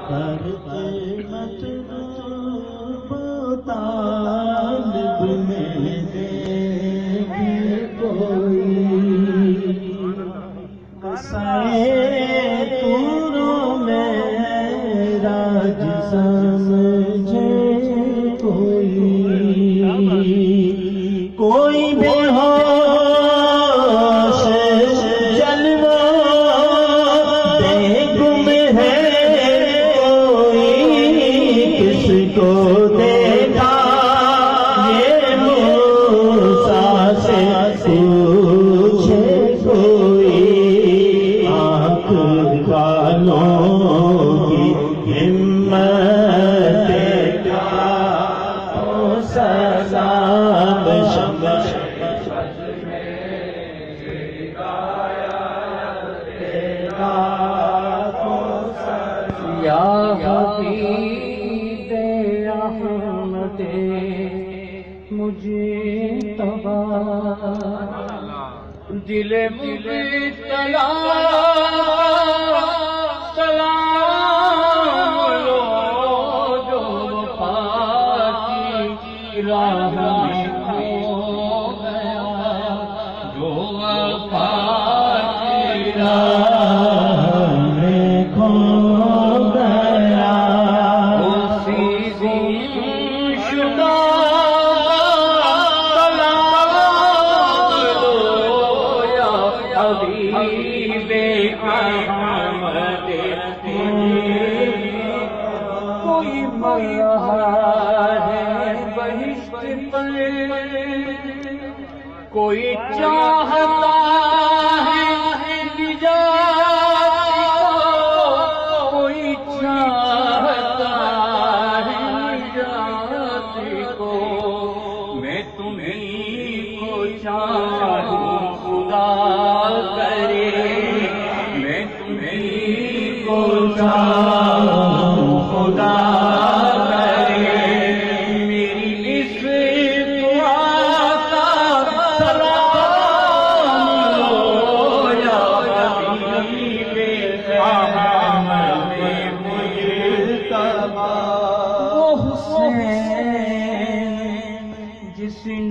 ہر مطلوب طالب میں دیکھے کوئی قصائے طوروں میں راج سمجھے کوئی بے ہوش جلوہ بے گم ہے کوئی کس کو دیکھا یہ موسیٰ سے پوچھے کوئی آنکھ والوں کی ہمت کیا سلام شمع یا حبیب احمد مجھے تبا دل مبتلا سلام لو جو وفا کی راہ میں کھو گیا جو وفا کی راہ میں کھو گیا اسی گمشدہ سلام لو یا حبیب احمد کوئی مر رہا ہے بہشت پر کوئی چاہتا ہے نجات کوئی چاہتا ہے نجات کو میں تمہیں کو چاہتا